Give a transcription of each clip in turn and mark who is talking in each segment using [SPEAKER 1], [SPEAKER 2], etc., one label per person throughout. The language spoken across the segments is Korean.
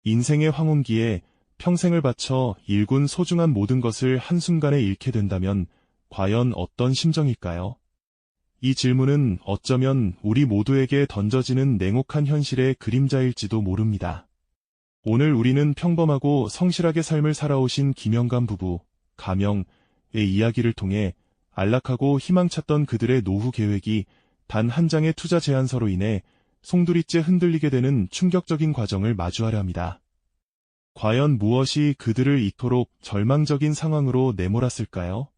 [SPEAKER 1] 인생의 황혼기에 평생을 바쳐 일군 소중한 모든 것을 한순간에 잃게 된다면 과연 어떤 심정일까요? 이 질문은 어쩌면 우리 모두에게 던져지는 냉혹한 현실의 그림자일지도 모릅니다. 오늘 우리는 평범하고 성실하게 삶을 살아오신 김영감 부부, 가명의 이야기를 통해 안락하고 희망찼던 그들의 노후 계획이 단 한 장의 투자 제안서로 인해 송두리째 흔들리게 되는 충격적인 과정을 마주하려 합니다. 과연 무엇이 그들을 이토록 절망적인 상황으로 내몰았을까요?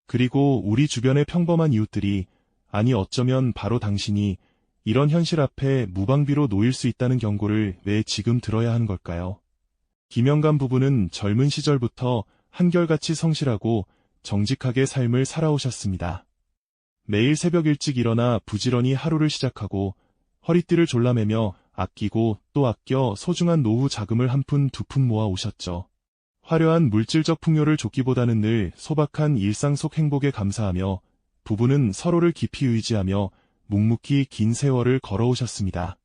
[SPEAKER 1] 그리고 우리 주변의 평범한 이웃들이, 아니 어쩌면 바로 당신이 이런 현실 앞에 무방비로 놓일 수 있다는 경고를 왜 지금 들어야 하는 걸까요? 김영감 부부는 젊은 시절부터 한결같이 성실하고 정직하게 삶을 살아오셨습니다. 매일 새벽 일찍 일어나 부지런히 하루를 시작하고 허리띠를 졸라매며 아끼고 또 아껴 소중한 노후 자금을 한 푼 두 푼 모아 오셨죠. 화려한 물질적 풍요를 쫓기보다는 늘 소박한 일상 속 행복에 감사하며 부부는 서로를 깊이 의지하며 묵묵히 긴 세월을 걸어오셨습니다.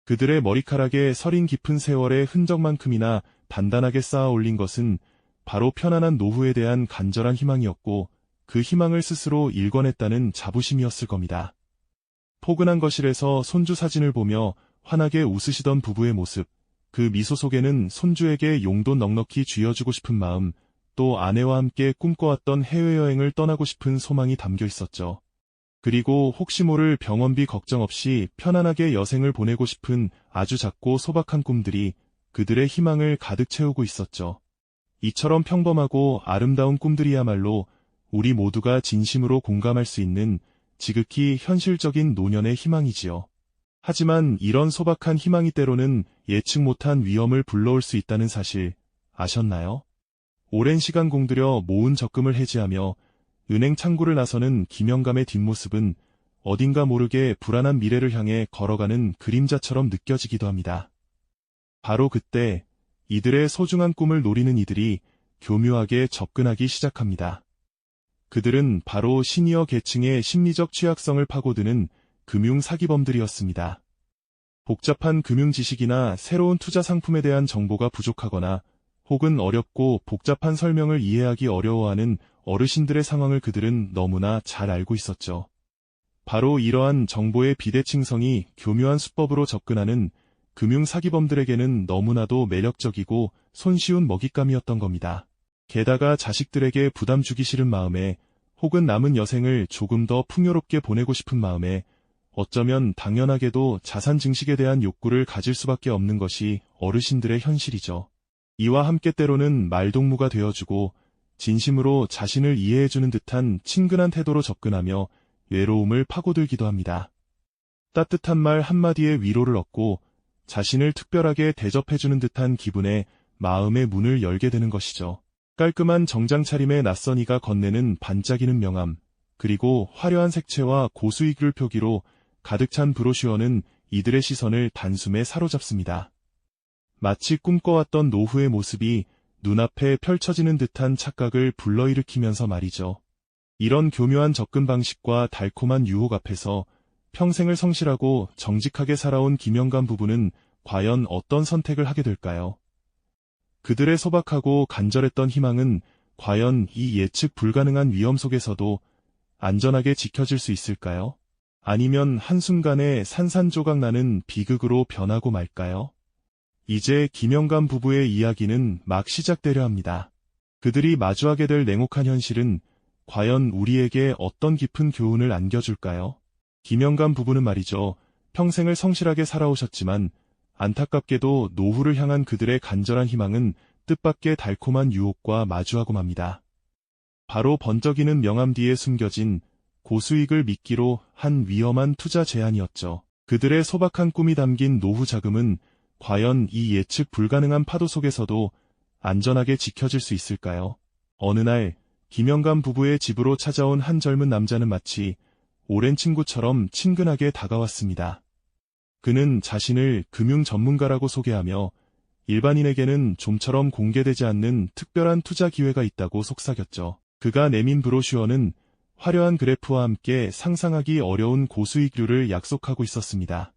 [SPEAKER 1] 그들의 머리카락에 서린 깊은 세월의 흔적만큼이나 단단하게 쌓아 올린 것은 바로 편안한 노후에 대한 간절한 희망이었고 그 희망을 스스로 일궈냈다는 자부심이었을 겁니다. 포근한 거실에서 손주 사진을 보며 환하게 웃으시던 부부의 모습, 그 미소 속에는 손주에게 용돈 넉넉히 쥐어주고 싶은 마음, 또 아내와 함께 꿈꿔왔던 해외여행을 떠나고 싶은 소망이 담겨 있었죠. 그리고 혹시 모를 병원비 걱정 없이 편안하게 여생을 보내고 싶은 아주 작고 소박한 꿈들이 그들의 희망을 가득 채우고 있었죠. 이처럼 평범하고 아름다운 꿈들이야말로 우리 모두가 진심으로 공감할 수 있는 지극히 현실적인 노년의 희망이지요. 하지만 이런 소박한 희망이 때로는 예측 못한 위험을 불러올 수 있다는 사실 아셨나요? 오랜 시간 공들여 모은 적금을 해지하며 은행 창구를 나서는 김영감의 뒷모습은 어딘가 모르게 불안한 미래를 향해 걸어가는 그림자처럼 느껴지기도 합니다. 바로 그때 이들의 소중한 꿈을 노리는 이들이 교묘하게 접근하기 시작합니다. 그들은 바로 시니어 계층의 심리적 취약성을 파고드는 금융 사기범들이었습니다. 복잡한 금융 지식이나 새로운 투자 상품에 대한 정보가 부족하거나 혹은 어렵고 복잡한 설명을 이해하기 어려워하는 어르신들의 상황을 그들은 너무나 잘 알고 있었죠. 바로 이러한 정보의 비대칭성이 교묘한 수법으로 접근하는 금융 사기범들에게는 너무나도 매력적이고 손쉬운 먹잇감이었던 겁니다. 게다가 자식들에게 부담 주기 싫은 마음에 혹은 남은 여생을 조금 더 풍요롭게 보내고 싶은 마음에 어쩌면 당연하게도 자산 증식에 대한 욕구를 가질 수밖에 없는 것이 어르신들의 현실이죠. 이와 함께 때로는 말동무가 되어주고 진심으로 자신을 이해해주는 듯한 친근한 태도로 접근하며 외로움을 파고들기도 합니다. 따뜻한 말 한마디에 위로를 얻고 자신을 특별하게 대접해주는 듯한 기분에 마음의 문을 열게 되는 것이죠. 깔끔한 정장 차림의 낯선 이가 건네는 반짝이는 명함, 그리고 화려한 색채와 고수익률 표기로 가득 찬 브로슈어는 이들의 시선을 단숨에 사로잡습니다. 마치 꿈꿔왔던 노후의 모습이 눈앞에 펼쳐지는 듯한 착각을 불러일으키면서 말이죠. 이런 교묘한 접근 방식과 달콤한 유혹 앞에서 평생을 성실하고 정직하게 살아온 김영감 부부는 과연 어떤 선택을 하게 될까요? 그들의 소박하고 간절했던 희망은 과연 이 예측 불가능한 위험 속에서도 안전하게 지켜질 수 있을까요? 아니면 한순간에 산산조각 나는 비극으로 변하고 말까요? 이제 김영감 부부의 이야기는 막 시작되려 합니다. 그들이 마주하게 될 냉혹한 현실은 과연 우리에게 어떤 깊은 교훈을 안겨줄까요? 김영감 부부는 말이죠. 평생을 성실하게 살아오셨지만 안타깝게도 노후를 향한 그들의 간절한 희망은 뜻밖의 달콤한 유혹과 마주하고 맙니다. 바로 번쩍이는 명함 뒤에 숨겨진 고수익을 미끼로 한 위험한 투자 제안이었죠. 그들의 소박한 꿈이 담긴 노후 자금은 과연 이 예측 불가능한 파도 속에서도 안전하게 지켜질 수 있을까요? 어느 날 김영감 부부의 집으로 찾아온 한 젊은 남자는 마치 오랜 친구처럼 친근하게 다가왔습니다. 그는 자신을 금융 전문가라고 소개하며 일반인에게는 좀처럼 공개되지 않는 특별한 투자 기회가 있다고 속삭였죠. 그가 내민 브로슈어는 화려한 그래프와 함께 상상하기 어려운 고수익률을 약속하고 있었습니다.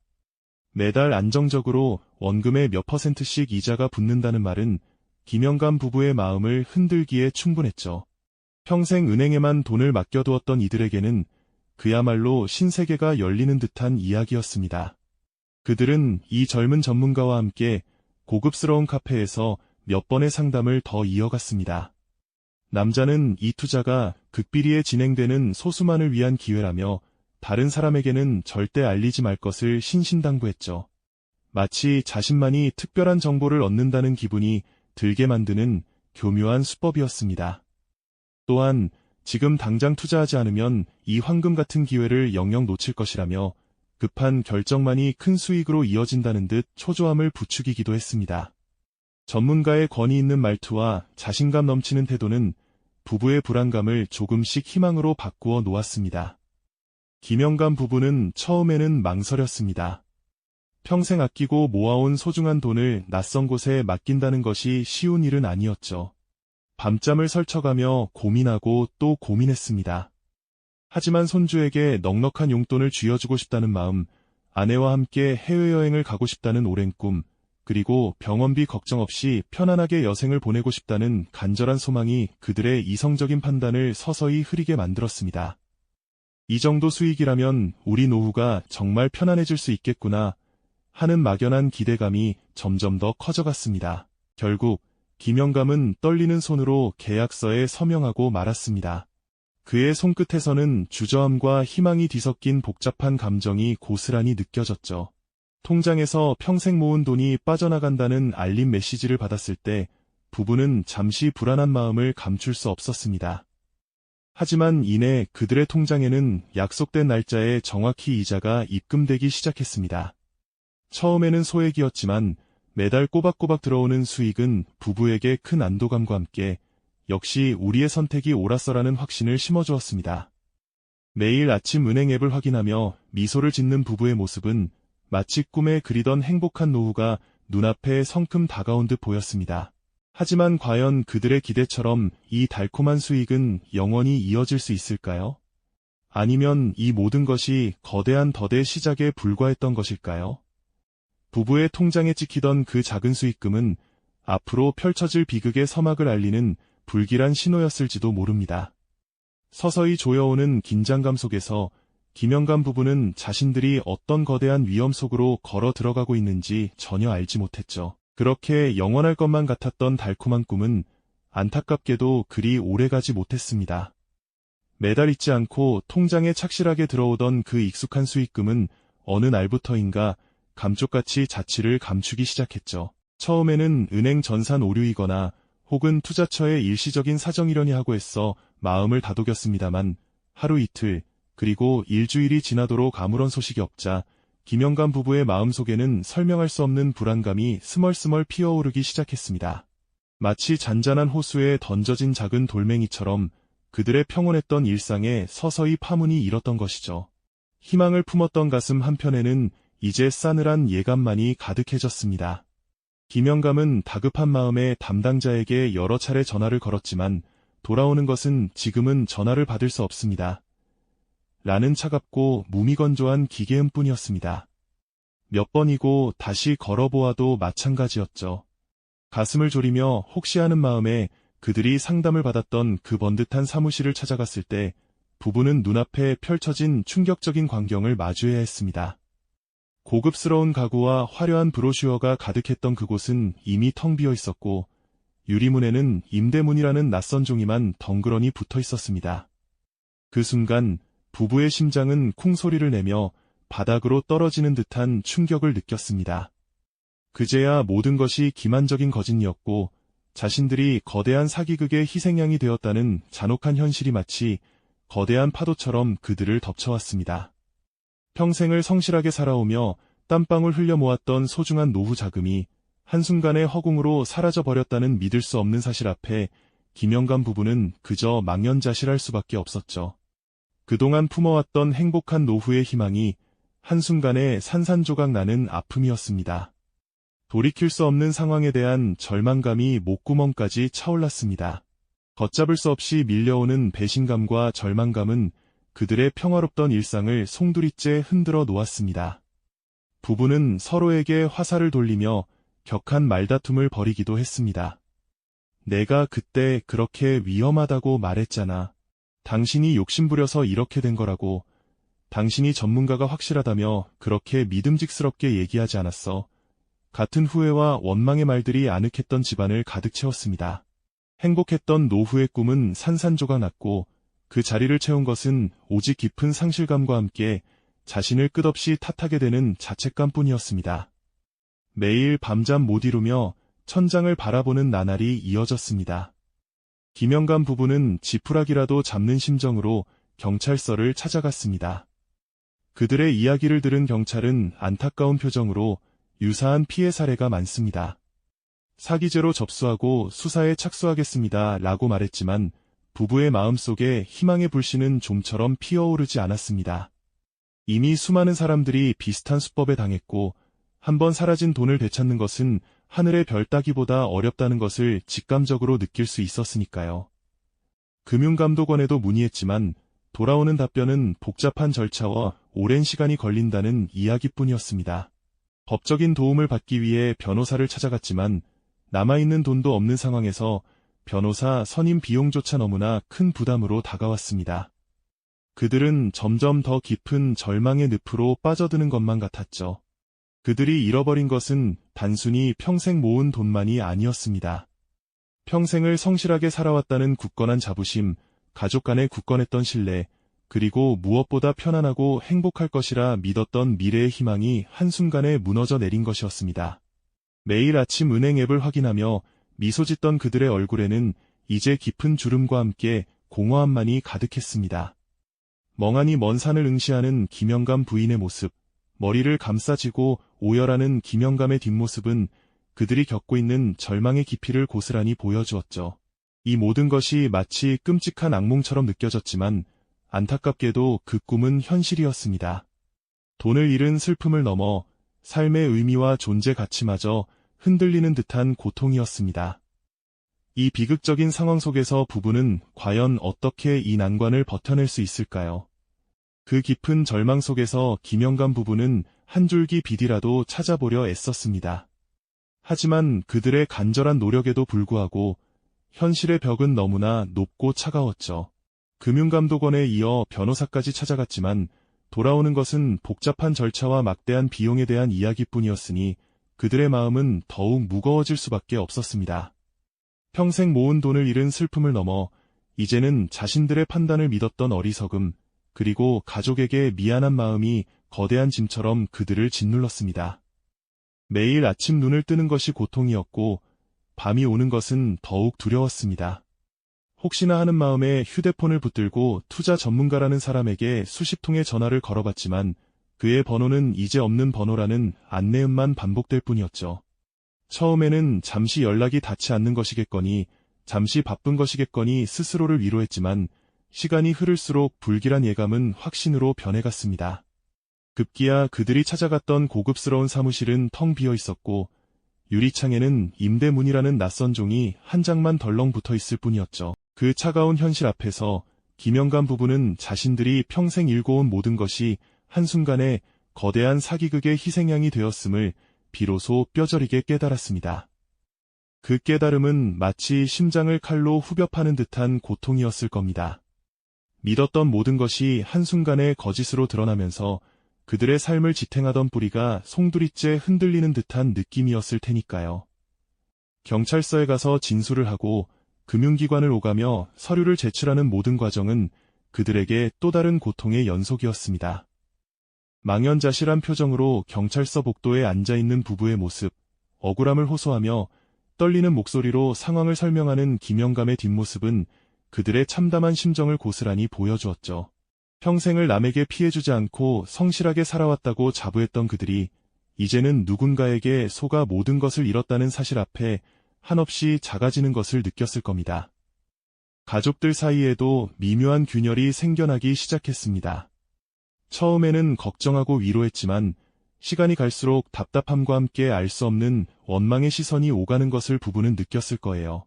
[SPEAKER 1] 매달 안정적으로 원금의 몇 %씩 이자가 붙는다는 말은 김영감 부부의 마음을 흔들기에 충분했죠. 평생 은행에만 돈을 맡겨두었던 이들에게는 그야말로 신세계가 열리는 듯한 이야기였습니다. 그들은 이 젊은 전문가와 함께 고급스러운 카페에서 몇 번의 상담을 더 이어갔습니다. 남자는 이 투자가 극비리에 진행되는 소수만을 위한 기회라며 다른 사람에게는 절대 알리지 말 것을 신신당부했죠. 마치 자신만이 특별한 정보를 얻는다는 기분이 들게 만드는 교묘한 수법이었습니다. 또한 지금 당장 투자하지 않으면 이 황금 같은 기회를 영영 놓칠 것이라며 급한 결정만이 큰 수익으로 이어진다는 듯 초조함을 부추기기도 했습니다. 전문가의 권위 있는 말투와 자신감 넘치는 태도는 부부의 불안감을 조금씩 희망으로 바꾸어 놓았습니다. 김영감 부부는 처음에는 망설였습니다. 평생 아끼고 모아온 소중한 돈을 낯선 곳에 맡긴다는 것이 쉬운 일은 아니었죠. 밤잠을 설쳐가며 고민하고 또 고민했습니다. 하지만 손주에게 넉넉한 용돈을 쥐어주고 싶다는 마음, 아내와 함께 해외여행을 가고 싶다는 오랜 꿈, 그리고 병원비 걱정 없이 편안하게 여생을 보내고 싶다는 간절한 소망이 그들의 이성적인 판단을 서서히 흐리게 만들었습니다. 이 정도 수익이라면 우리 노후가 정말 편안해질 수 있겠구나 하는 막연한 기대감이 점점 더 커져갔습니다. 결국 김영감은 떨리는 손으로 계약서에 서명하고 말았습니다. 그의 손끝에서는 주저함과 희망이 뒤섞인 복잡한 감정이 고스란히 느껴졌죠. 통장에서 평생 모은 돈이 빠져나간다는 알림 메시지를 받았을 때 부부는 잠시 불안한 마음을 감출 수 없었습니다. 하지만 이내 그들의 통장에는 약속된 날짜에 정확히 이자가 입금되기 시작했습니다. 처음에는 소액이었지만 매달 꼬박꼬박 들어오는 수익은 부부에게 큰 안도감과 함께 역시 우리의 선택이 옳았어라는 확신을 심어주었습니다. 매일 아침 은행 앱을 확인하며 미소를 짓는 부부의 모습은 마치 꿈에 그리던 행복한 노후가 눈앞에 성큼 다가온 듯 보였습니다. 하지만 과연 그들의 기대처럼 이 달콤한 수익은 영원히 이어질 수 있을까요? 아니면 이 모든 것이 거대한 덫의 시작에 불과했던 것일까요? 부부의 통장에 찍히던 그 작은 수익금은 앞으로 펼쳐질 비극의 서막을 알리는 불길한 신호였을지도 모릅니다. 서서히 조여오는 긴장감 속에서 김영감 부부는 자신들이 어떤 거대한 위험 속으로 걸어 들어가고 있는지 전혀 알지 못했죠. 그렇게 영원할 것만 같았던 달콤한 꿈은 안타깝게도 그리 오래가지 못했습니다. 매달 잊지 않고 통장에 착실하게 들어오던 그 익숙한 수익금은 어느 날부터인가 감쪽같이 자취를 감추기 시작했죠. 처음에는 은행 전산 오류이거나 혹은 투자처의 일시적인 사정이려니 하고 애써 마음을 다독였습니다만 하루 이틀 그리고 일주일이 지나도록 아무런 소식이 없자 김영감 부부의 마음속에는 설명할 수 없는 불안감이 스멀스멀 피어오르기 시작했습니다. 마치 잔잔한 호수에 던져진 작은 돌멩이처럼 그들의 평온했던 일상에 서서히 파문이 일었던 것이죠. 희망을 품었던 가슴 한편에는 이제 싸늘한 예감만이 가득해졌습니다. 김영감은 다급한 마음에 담당자에게 여러 차례 전화를 걸었지만 돌아오는 것은 지금은 전화를 받을 수 없습니다. 라는 차갑고 무미건조한 기계음뿐이었습니다. 몇 번이고 다시 걸어보아도 마찬가지였죠. 가슴을 졸이며 혹시 하는 마음에 그들이 상담을 받았던 그 번듯한 사무실을 찾아갔을 때 부부는 눈앞에 펼쳐진 충격적인 광경을 마주해야 했습니다. 고급스러운 가구와 화려한 브로슈어가 가득했던 그곳은 이미 텅 비어 있었고 유리문에는 임대문이라는 낯선 종이만 덩그러니 붙어 있었습니다. 그 순간 부부의 심장은 쿵소리를 내며 바닥으로 떨어지는 듯한 충격을 느꼈습니다. 그제야 모든 것이 기만적인 거짓이었고 자신들이 거대한 사기극의 희생양이 되었다는 잔혹한 현실이 마치 거대한 파도처럼 그들을 덮쳐왔습니다. 평생을 성실하게 살아오며 땀방울 흘려 모았던 소중한 노후 자금이 한순간에 허공으로 사라져버렸다는 믿을 수 없는 사실 앞에 김영감 부부는 그저 망연자실할 수밖에 없었죠. 그동안 품어왔던 행복한 노후의 희망이 한순간에 산산조각 나는 아픔이었습니다. 돌이킬 수 없는 상황에 대한 절망감이 목구멍까지 차올랐습니다. 걷잡을 수 없이 밀려오는 배신감과 절망감은 그들의 평화롭던 일상을 송두리째 흔들어 놓았습니다. 부부는 서로에게 화살을 돌리며 격한 말다툼을 벌이기도 했습니다. 내가 그때 그렇게 위험하다고 말했잖아. 당신이 욕심부려서 이렇게 된 거라고. 당신이 전문가가 확실하다며 그렇게 믿음직스럽게 얘기하지 않았어. 같은 후회와 원망의 말들이 아늑했던 집안을 가득 채웠습니다. 행복했던 노후의 꿈은 산산조각 났고 그 자리를 채운 것은 오직 깊은 상실감과 함께 자신을 끝없이 탓하게 되는 자책감뿐이었습니다. 매일 밤잠 못 이루며 천장을 바라보는 나날이 이어졌습니다. 김영감 부부는 지푸라기라도 잡는 심정으로 경찰서를 찾아갔습니다. 그들의 이야기를 들은 경찰은 안타까운 표정으로 유사한 피해 사례가 많습니다. 사기죄로 접수하고 수사에 착수하겠습니다 라고 말했지만 부부의 마음속에 희망의 불씨는 좀처럼 피어오르지 않았습니다. 이미 수많은 사람들이 비슷한 수법에 당했고 한번 사라진 돈을 되찾는 것은 하늘의 별 따기보다 어렵다는 것을 직감적으로 느낄 수 있었으니까요. 금융감독원에도 문의했지만 돌아오는 답변은 복잡한 절차와 오랜 시간이 걸린다는 이야기뿐이었습니다. 법적인 도움을 받기 위해 변호사를 찾아갔지만 남아있는 돈도 없는 상황에서 변호사 선임 비용조차 너무나 큰 부담으로 다가왔습니다. 그들은 점점 더 깊은 절망의 늪으로 빠져드는 것만 같았죠. 그들이 잃어버린 것은 단순히 평생 모은 돈만이 아니었습니다. 평생을 성실하게 살아왔다는 굳건한 자부심, 가족 간의 굳건했던 신뢰, 그리고 무엇보다 편안하고 행복할 것이라 믿었던 미래의 희망이 한순간에 무너져 내린 것이었습니다. 매일 아침 은행 앱을 확인하며 미소 짓던 그들의 얼굴에는 이제 깊은 주름과 함께 공허함만이 가득했습니다. 멍하니 먼 산을 응시하는 김영감 부인의 모습, 머리를 감싸쥐고 오열하는 김영감의 뒷모습은 그들이 겪고 있는 절망의 깊이를 고스란히 보여주었죠. 이 모든 것이 마치 끔찍한 악몽처럼 느껴졌지만 안타깝게도 그 꿈은 현실이었습니다. 돈을 잃은 슬픔을 넘어 삶의 의미와 존재 가치마저 흔들리는 듯한 고통이었습니다. 이 비극적인 상황 속에서 부부는 과연 어떻게 이 난관을 버텨낼 수 있을까요? 그 깊은 절망 속에서 김영감 부부는 한 줄기 빛이라도 찾아보려 애썼습니다. 하지만 그들의 간절한 노력에도 불구하고 현실의 벽은 너무나 높고 차가웠죠. 금융감독원에 이어 변호사까지 찾아갔지만 돌아오는 것은 복잡한 절차와 막대한 비용에 대한 이야기뿐이었으니 그들의 마음은 더욱 무거워질 수밖에 없었습니다. 평생 모은 돈을 잃은 슬픔을 넘어 이제는 자신들의 판단을 믿었던 어리석음, 그리고 가족에게 미안한 마음이 거대한 짐처럼 그들을 짓눌렀습니다. 매일 아침 눈을 뜨는 것이 고통이었고 밤이 오는 것은 더욱 두려웠습니다. 혹시나 하는 마음에 휴대폰을 붙들고 투자 전문가라는 사람에게 수십 통의 전화를 걸어봤지만 그의 번호는 이제 없는 번호라는 안내음만 반복될 뿐이었죠. 처음에는 잠시 연락이 닿지 않는 것이겠거니, 잠시 바쁜 것이겠거니 스스로를 위로했지만 시간이 흐를수록 불길한 예감은 확신으로 변해갔습니다. 급기야 그들이 찾아갔던 고급스러운 사무실은 텅 비어 있었고 유리창에는 임대문이라는 낯선 종이 한 장만 덜렁 붙어 있을 뿐이었죠. 그 차가운 현실 앞에서 김영감 부부는 자신들이 평생 일궈온 모든 것이 한순간에 거대한 사기극의 희생양이 되었음을 비로소 뼈저리게 깨달았습니다. 그 깨달음은 마치 심장을 칼로 후벼 파는 듯한 고통이었을 겁니다. 믿었던 모든 것이 한순간에 거짓으로 드러나면서 그들의 삶을 지탱하던 뿌리가 송두리째 흔들리는 듯한 느낌이었을 테니까요. 경찰서에 가서 진술을 하고 금융기관을 오가며 서류를 제출하는 모든 과정은 그들에게 또 다른 고통의 연속이었습니다. 망연자실한 표정으로 경찰서 복도에 앉아있는 부부의 모습, 억울함을 호소하며 떨리는 목소리로 상황을 설명하는 김영감의 뒷모습은 그들의 참담한 심정을 고스란히 보여주었죠. 평생을 남에게 피해주지 않고 성실하게 살아왔다고 자부했던 그들이 이제는 누군가에게 속아 모든 것을 잃었다는 사실 앞에 한없이 작아지는 것을 느꼈을 겁니다. 가족들 사이에도 미묘한 균열이 생겨나기 시작했습니다. 처음에는 걱정하고 위로했지만 시간이 갈수록 답답함과 함께 알 수 없는 원망의 시선이 오가는 것을 부부는 느꼈을 거예요.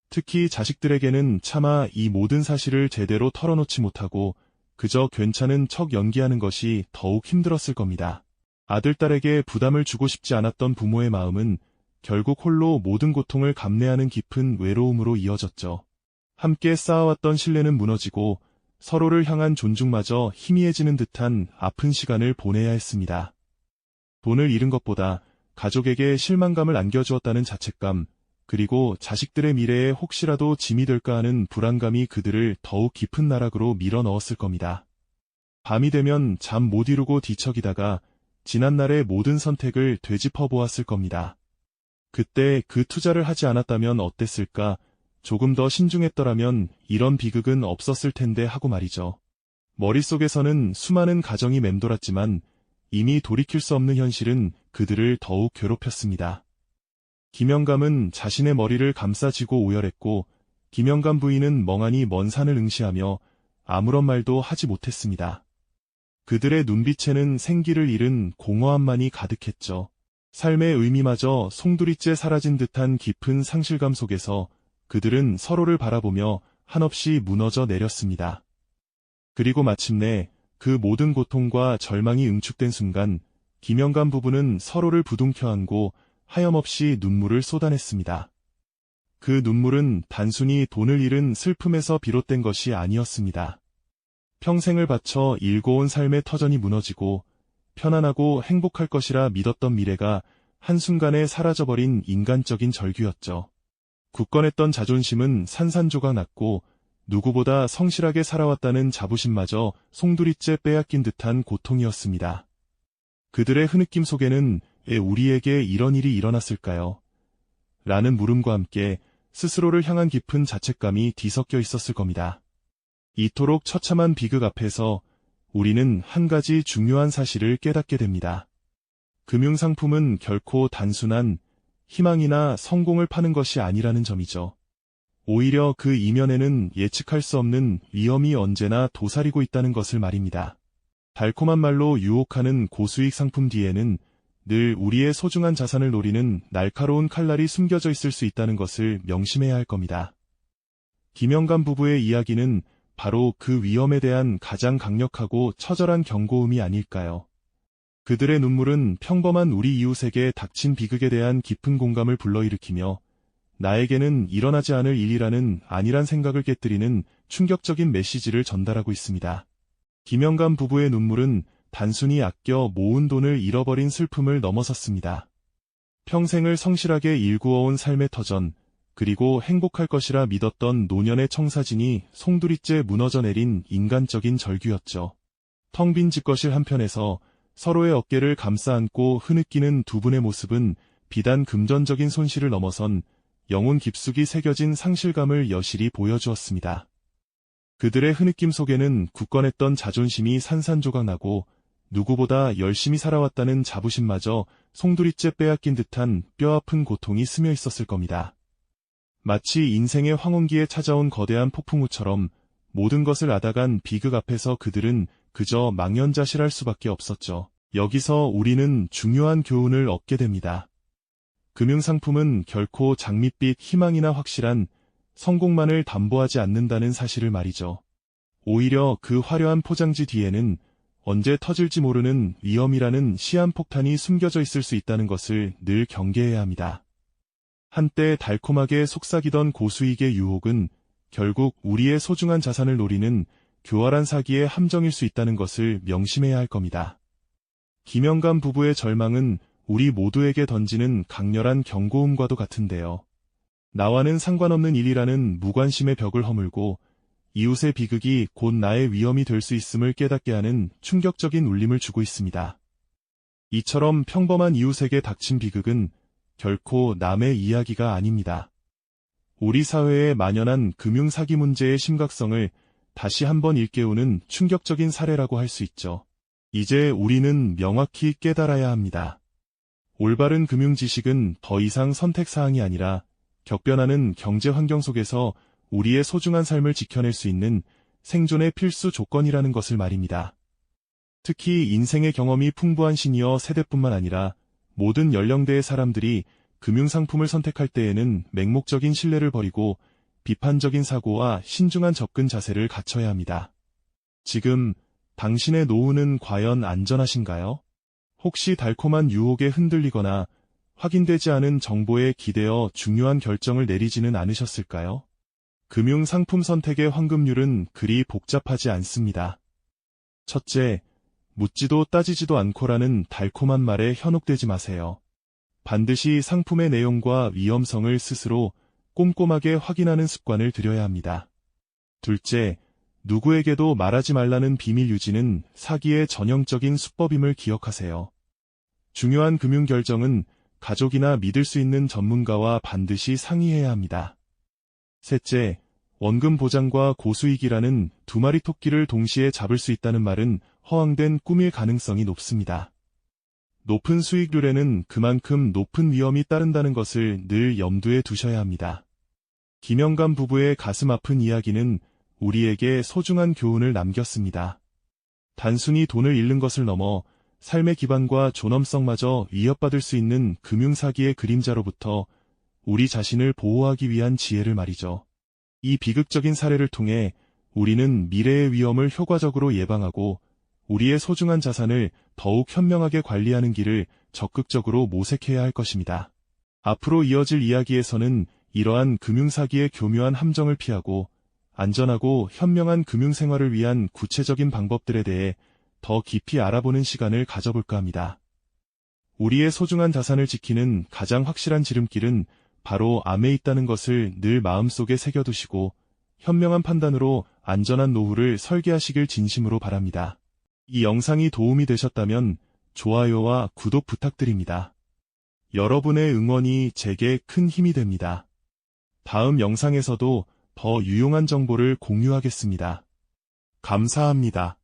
[SPEAKER 1] 특히 자식들에게는 차마 이 모든 사실을 제대로 털어놓지 못하고 그저 괜찮은 척 연기하는 것이 더욱 힘들었을 겁니다. 아들, 딸에게 부담을 주고 싶지 않았던 부모의 마음은 결국 홀로 모든 고통을 감내하는 깊은 외로움으로 이어졌죠. 함께 쌓아왔던 신뢰는 무너지고 서로를 향한 존중마저 희미해지는 듯한 아픈 시간을 보내야 했습니다. 돈을 잃은 것보다 가족에게 실망감을 안겨주었다는 자책감, 그리고 자식들의 미래에 혹시라도 짐이 될까 하는 불안감이 그들을 더욱 깊은 나락으로 밀어 넣었을 겁니다. 밤이 되면 잠 못 이루고 뒤척이다가 지난날의 모든 선택을 되짚어 보았을 겁니다. 그때 그 투자를 하지 않았다면 어땠을까? 조금 더 신중했더라면 이런 비극은 없었을 텐데 하고 말이죠. 머릿속에서는 수많은 가정이 맴돌았지만 이미 돌이킬 수 없는 현실은 그들을 더욱 괴롭혔습니다. 김영감은 자신의 머리를 감싸쥐고 오열했고 김영감 부인은 멍하니 먼 산을 응시하며 아무런 말도 하지 못했습니다. 그들의 눈빛에는 생기를 잃은 공허함만이 가득했죠. 삶의 의미마저 송두리째 사라진 듯한 깊은 상실감 속에서 그들은 서로를 바라보며 한없이 무너져 내렸습니다. 그리고 마침내 그 모든 고통과 절망이 응축된 순간 김영감 부부는 서로를 부둥켜 안고 하염없이 눈물을 쏟아냈습니다. 그 눈물은 단순히 돈을 잃은 슬픔에서 비롯된 것이 아니었습니다. 평생을 바쳐 일궈온 삶의 터전이 무너지고 편안하고 행복할 것이라 믿었던 미래가 한순간에 사라져버린 인간적인 절규였죠. 굳건했던 자존심은 산산조각 났고 누구보다 성실하게 살아왔다는 자부심마저 송두리째 빼앗긴 듯한 고통이었습니다. 그들의 흐느낌 속에는 왜 우리에게 이런 일이 일어났을까요? 라는 물음과 함께 스스로를 향한 깊은 자책감이 뒤섞여 있었을 겁니다. 이토록 처참한 비극 앞에서 우리는 한 가지 중요한 사실을 깨닫게 됩니다. 금융상품은 결코 단순한 희망이나 성공을 파는 것이 아니라는 점이죠. 오히려 그 이면에는 예측할 수 없는 위험이 언제나 도사리고 있다는 것을 말입니다. 달콤한 말로 유혹하는 고수익 상품 뒤에는 늘 우리의 소중한 자산을 노리는 날카로운 칼날이 숨겨져 있을 수 있다는 것을 명심해야 할 겁니다. 김영감 부부의 이야기는 바로 그 위험에 대한 가장 강력하고 처절한 경고음이 아닐까요? 그들의 눈물은 평범한 우리 이웃에게 닥친 비극에 대한 깊은 공감을 불러일으키며 나에게는 일어나지 않을 일이라는 안일한 생각을 깨뜨리는 충격적인 메시지를 전달하고 있습니다. 김영감 부부의 눈물은 단순히 아껴 모은 돈을 잃어버린 슬픔을 넘어섰습니다. 평생을 성실하게 일구어온 삶의 터전, 그리고 행복할 것이라 믿었던 노년의 청사진이 송두리째 무너져 내린 인간적인 절규였죠. 텅 빈 집거실 한편에서 서로의 어깨를 감싸 안고 흐느끼는 두 분의 모습은 비단 금전적인 손실을 넘어선 영혼 깊숙이 새겨진 상실감을 여실히 보여주었습니다. 그들의 흐느낌 속에는 굳건했던 자존심이 산산조각 나고 누구보다 열심히 살아왔다는 자부심마저 송두리째 빼앗긴 듯한 뼈아픈 고통이 스며 있었을 겁니다. 마치 인생의 황혼기에 찾아온 거대한 폭풍우처럼 모든 것을 앗아간 비극 앞에서 그들은 그저 망연자실할 수밖에 없었죠. 여기서 우리는 중요한 교훈을 얻게 됩니다. 금융상품은 결코 장밋빛 희망이나 확실한 성공만을 담보하지 않는다는 사실을 말이죠. 오히려 그 화려한 포장지 뒤에는 언제 터질지 모르는 위험이라는 시한폭탄이 숨겨져 있을 수 있다는 것을 늘 경계해야 합니다. 한때 달콤하게 속삭이던 고수익의 유혹은 결국 우리의 소중한 자산을 노리는 교활한 사기의 함정일 수 있다는 것을 명심해야 할 겁니다. 김영감 부부의 절망은 우리 모두에게 던지는 강렬한 경고음과도 같은데요. 나와는 상관없는 일이라는 무관심의 벽을 허물고 이웃의 비극이 곧 나의 위험이 될 수 있음을 깨닫게 하는 충격적인 울림을 주고 있습니다. 이처럼 평범한 이웃에게 닥친 비극은 결코 남의 이야기가 아닙니다. 우리 사회에 만연한 금융사기 문제의 심각성을 다시 한번 일깨우는 충격적인 사례라고 할 수 있죠. 이제 우리는 명확히 깨달아야 합니다. 올바른 금융 지식은 더 이상 선택사항이 아니라 격변하는 경제 환경 속에서 우리의 소중한 삶을 지켜낼 수 있는 생존의 필수 조건이라는 것을 말입니다. 특히 인생의 경험이 풍부한 시니어 세대뿐만 아니라 모든 연령대의 사람들이 금융상품을 선택할 때에는 맹목적인 신뢰를 버리고 비판적인 사고와 신중한 접근 자세를 갖춰야 합니다. 지금 당신의 노후는 과연 안전하신가요? 혹시 달콤한 유혹에 흔들리거나 확인되지 않은 정보에 기대어 중요한 결정을 내리지는 않으셨을까요? 금융 상품 선택의 황금률은 그리 복잡하지 않습니다. 첫째, 묻지도 따지지도 않고라는 달콤한 말에 현혹되지 마세요. 반드시 상품의 내용과 위험성을 스스로 꼼꼼하게 확인하는 습관을 들여야 합니다. 둘째, 누구에게도 말하지 말라는 비밀 유지는 사기의 전형적인 수법임을 기억하세요. 중요한 금융 결정은 가족이나 믿을 수 있는 전문가와 반드시 상의해야 합니다. 셋째, 원금 보장과 고수익이라는 두 마리 토끼를 동시에 잡을 수 있다는 말은 허황된 꿈일 가능성이 높습니다. 높은 수익률에는 그만큼 높은 위험이 따른다는 것을 늘 염두에 두셔야 합니다. 김영감 부부의 가슴 아픈 이야기는 우리에게 소중한 교훈을 남겼습니다. 단순히 돈을 잃는 것을 넘어 삶의 기반과 존엄성마저 위협받을 수 있는 금융사기의 그림자로부터 우리 자신을 보호하기 위한 지혜를 말이죠. 이 비극적인 사례를 통해 우리는 미래의 위험을 효과적으로 예방하고 우리의 소중한 자산을 더욱 현명하게 관리하는 길을 적극적으로 모색해야 할 것입니다. 앞으로 이어질 이야기에서는 이러한 금융사기의 교묘한 함정을 피하고 안전하고 현명한 금융생활을 위한 구체적인 방법들에 대해 더 깊이 알아보는 시간을 가져볼까 합니다. 우리의 소중한 자산을 지키는 가장 확실한 지름길은 바로 암에 있다는 것을 늘 마음속에 새겨두시고 현명한 판단으로 안전한 노후를 설계하시길 진심으로 바랍니다. 이 영상이 도움이 되셨다면 좋아요와 구독 부탁드립니다. 여러분의 응원이 제게 큰 힘이 됩니다. 다음 영상에서도 더 유용한 정보를 공유하겠습니다. 감사합니다.